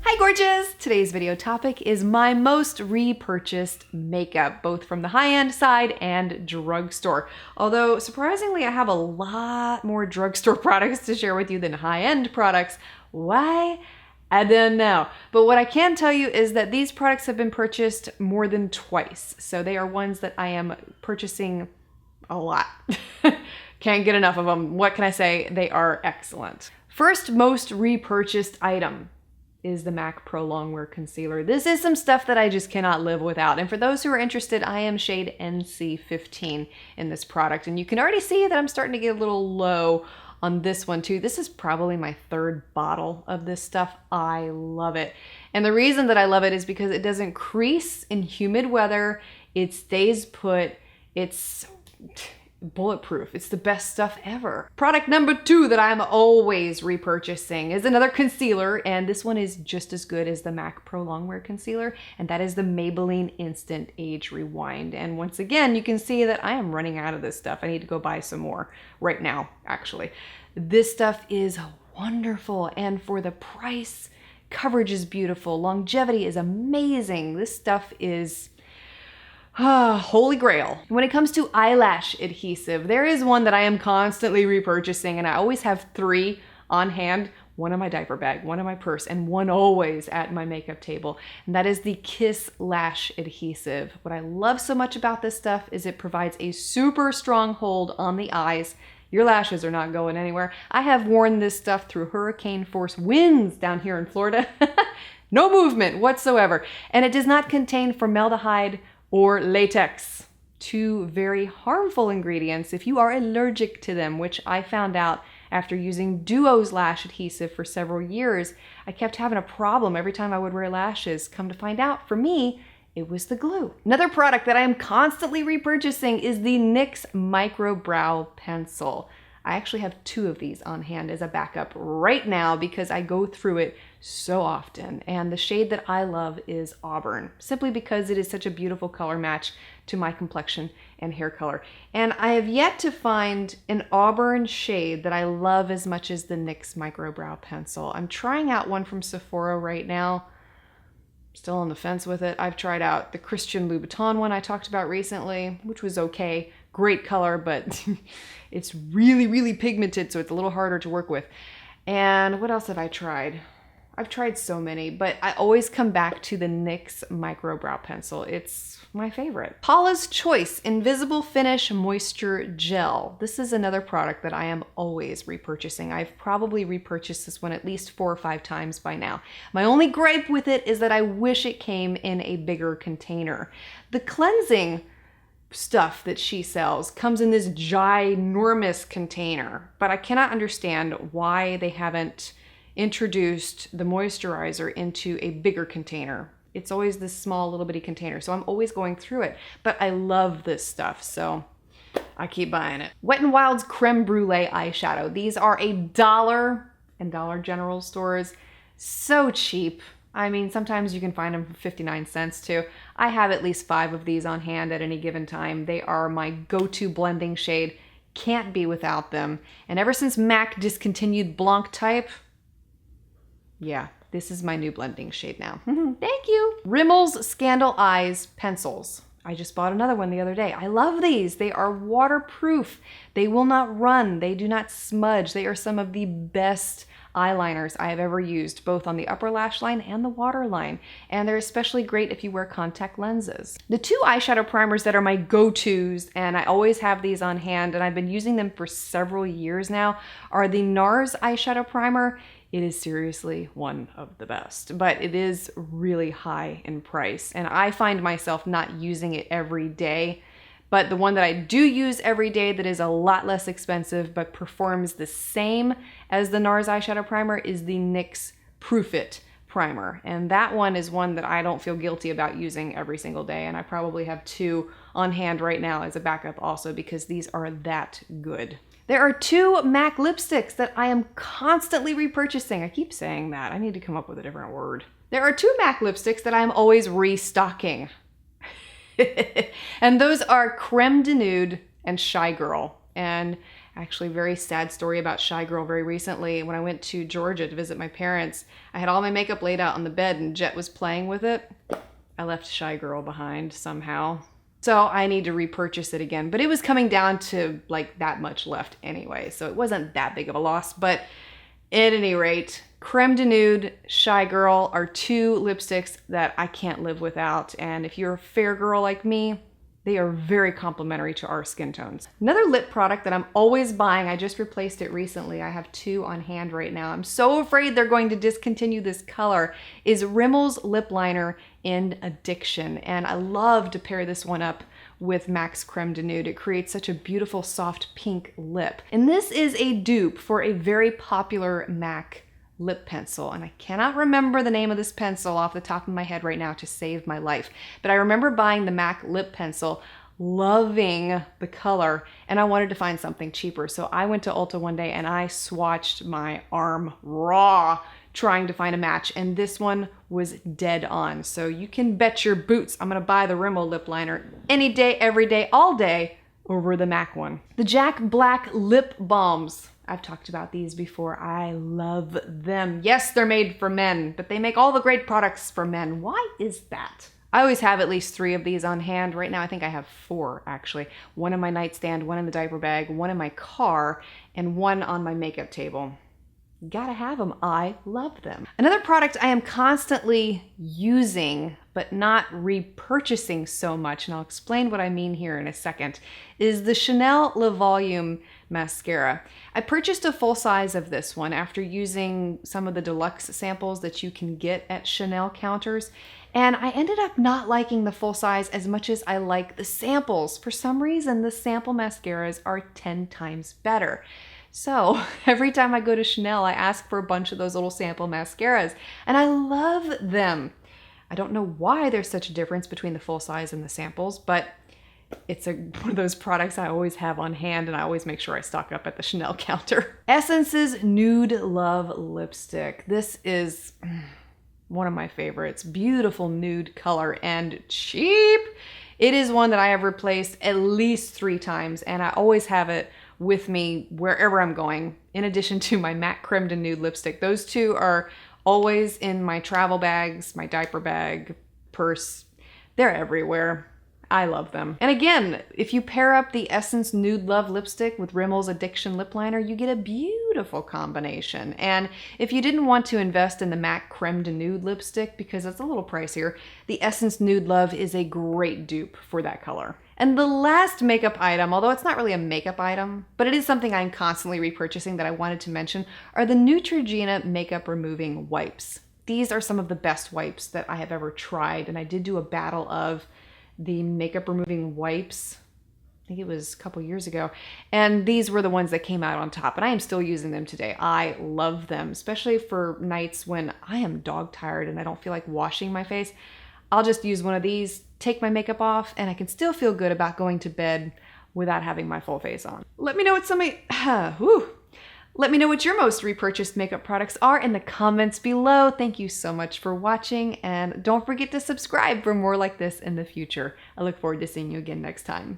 Hi gorgeous! Today's video topic is my most repurchased makeup, both from the high-end side and drugstore. Although surprisingly, I have a lot more drugstore products to share with you than high-end products. Why? I don't know. But what I can tell you is that these products have been purchased more than twice. So they are ones that I am purchasing a lot. Can't get enough of them. What can I say? They are excellent. First most repurchased item is the MAC Pro Longwear Concealer. This is some stuff that I just cannot live without. And for those who are interested, I am shade NC15 in this product. And you can already see that I'm starting to get a little low on this one too. This is probably my third bottle of this stuff. I love it. And the reason that I love it is because it doesn't crease in humid weather. It stays put. It's bulletproof. It's the best stuff ever. Product number 2 that I'm always repurchasing is another concealer, and this one is just as good as the MAC Pro Longwear Concealer, and that is the Maybelline Instant Age Rewind. And once again, you can see that I am running out of this stuff. I need to go buy some more right now, actually. This stuff is wonderful, and for the price, coverage is beautiful, longevity is amazing. This stuff is holy grail. When it comes to eyelash adhesive, there is one that I am constantly repurchasing, and I always have 3 on hand, one in my diaper bag, one in my purse, and one always at my makeup table. And that is the Kiss Lash Adhesive. What I love so much about this stuff is it provides a super strong hold on the eyes. Your lashes are not going anywhere. I have worn this stuff through hurricane force winds down here in Florida. No movement whatsoever. And it does not contain formaldehyde or latex, 2 very harmful ingredients if you are allergic to them, which I found out after using Duo's lash adhesive for several years. I kept having a problem every time I would wear lashes. Come to find out, for me, it was the glue. Another product that I am constantly repurchasing is the NYX Micro Brow Pencil. I actually have 2 of these on hand as a backup right now because I go through it so often. And the shade that I love is Auburn, simply because it is such a beautiful color match to my complexion and hair color. And I have yet to find an Auburn shade that I love as much as the NYX Micro Brow Pencil. I'm trying out one from Sephora right now. Still on the fence with it. I've tried out the Christian Louboutin one I talked about recently, which was okay. Great color, but it's really, really pigmented, so it's a little harder to work with. And what else have I tried? I've tried so many, but I always come back to the NYX Micro Brow Pencil. It's my favorite. Paula's Choice Invisible Finish Moisture Gel. This is another product that I am always repurchasing. I've probably repurchased this one at least 4 or 5 times by now. My only gripe with it is that I wish it came in a bigger container. The cleansing stuff that she sells comes in this ginormous container, but I cannot understand why they haven't introduced the moisturizer into a bigger container. It's always this small little bitty container, so I'm always going through it. But I love this stuff, so I keep buying it. Wet n Wild's Creme Brûlée eyeshadow. These are $1 in Dollar General stores. So cheap. I mean, sometimes you can find them for 59 cents too. I have at least 5 of these on hand at any given time. They are my go-to blending shade. Can't be without them. And ever since MAC discontinued Blanc type, yeah, this is my new blending shade now. Thank you. Rimmel's ScandalEyes pencils. I just bought another one the other day. I love these. They are waterproof. They will not run. They do not smudge. They are some of the best eyeliners I have ever used, both on the upper lash line and the waterline. And they're especially great if you wear contact lenses. The 2 eyeshadow primers that are my go-tos, and I always have these on hand, and I've been using them for several years now, are the Nars eyeshadow primer. It is seriously one of the best, but it is really high in price, and I find myself not using it every day. But the one that I do use every day that is a lot less expensive but performs the same as the Nars eyeshadow primer is the NYX Proof It primer. And that one is one that I don't feel guilty about using every single day, and I probably have 2 on hand right now as a backup also because these are that good. There are 2 MAC lipsticks that I am constantly repurchasing. I keep saying that. I need to come up with a different word. There are 2 MAC lipsticks that I'm always restocking. And those are Creme De Nude and Shy Girl. And Actually, very sad story about Shy Girl very recently. When I went to Georgia to visit my parents, I had all my makeup laid out on the bed and Jet was playing with it. I left Shy Girl behind somehow. So I need to repurchase it again, but it was coming down to like that much left anyway, so it wasn't that big of a loss. But at any rate, Creme De Nude, Shy Girl are two lipsticks that I can't live without, and if you're a fair girl like me, they are very complementary to our skin tones. Another lip product that I'm always buying, I just replaced it recently. I have two on hand right now. I'm so afraid they're going to discontinue this color, is Rimmel's lip liner in Addiction. And I love to pair this one up with MAC's Creme De Nude. It creates such a beautiful soft pink lip. And this is a dupe for a very popular MAC lip pencil, and I cannot remember the name of this pencil off the top of my head right now to save my life, but I remember buying the MAC lip pencil, loving the color, and I wanted to find something cheaper. So I went to Ulta one day and I swatched my arm raw trying to find a match, and this one was dead on. So you can bet your boots I'm gonna buy the Rimmel lip liner any day, every day, all day over the MAC one. The Jack Black Lip Balms. I've talked about these before. I love them. Yes, they're made for men, but they make all the great products for men. Why is that? I always have at least 3 of these on hand. Right now, I think I have 4 actually. One in my nightstand, one in the diaper bag, one in my car, and one on my makeup table. Gotta have them. I love them. Another product I am constantly using, but not repurchasing so much, and I'll explain what I mean here in a second, is the Chanel Le Volume Mascara. I purchased a full size of this one after using some of the deluxe samples that you can get at Chanel counters, and I ended up not liking the full size as much as I like the samples. For some reason, the sample mascaras are 10 times better. So every time I go to Chanel, I ask for a bunch of those little sample mascaras, and I love them. I don't know why there's such a difference between the full size and the samples, but it's one of those products I always have on hand, and I always make sure I stock up at the Chanel counter. Essence's Nude Love Lipstick. This is one of my favorites. Beautiful nude color and cheap. It is one that I have replaced at least 3 times, and I always have it with me wherever I'm going, in addition to my MAC Creme De Nude lipstick. Those two are always in my travel bags, my diaper bag, purse. They're everywhere. I love them. And again, if you pair up the Essence Nude Love lipstick with Rimmel's Addiction lip liner, you get a beautiful combination. And if you didn't want to invest in the MAC Creme De Nude lipstick because it's a little pricier, the Essence Nude Love is a great dupe for that color. And the last makeup item, although it's not really a makeup item, but it is something I'm constantly repurchasing that I wanted to mention, are the Neutrogena makeup removing wipes. These are some of the best wipes that I have ever tried, and I did do a battle of the makeup removing wipes. I think it was a couple years ago, and these were the ones that came out on top, and I am still using them today. I love them, especially for nights when I am dog tired and I don't feel like washing my face. I'll just use one of these, take my makeup off, and I can still feel good about going to bed without having my full face on. Let me know what Let me know what your most repurchased makeup products are in the comments below. Thank you so much for watching, and don't forget to subscribe for more like this in the future. I look forward to seeing you again next time.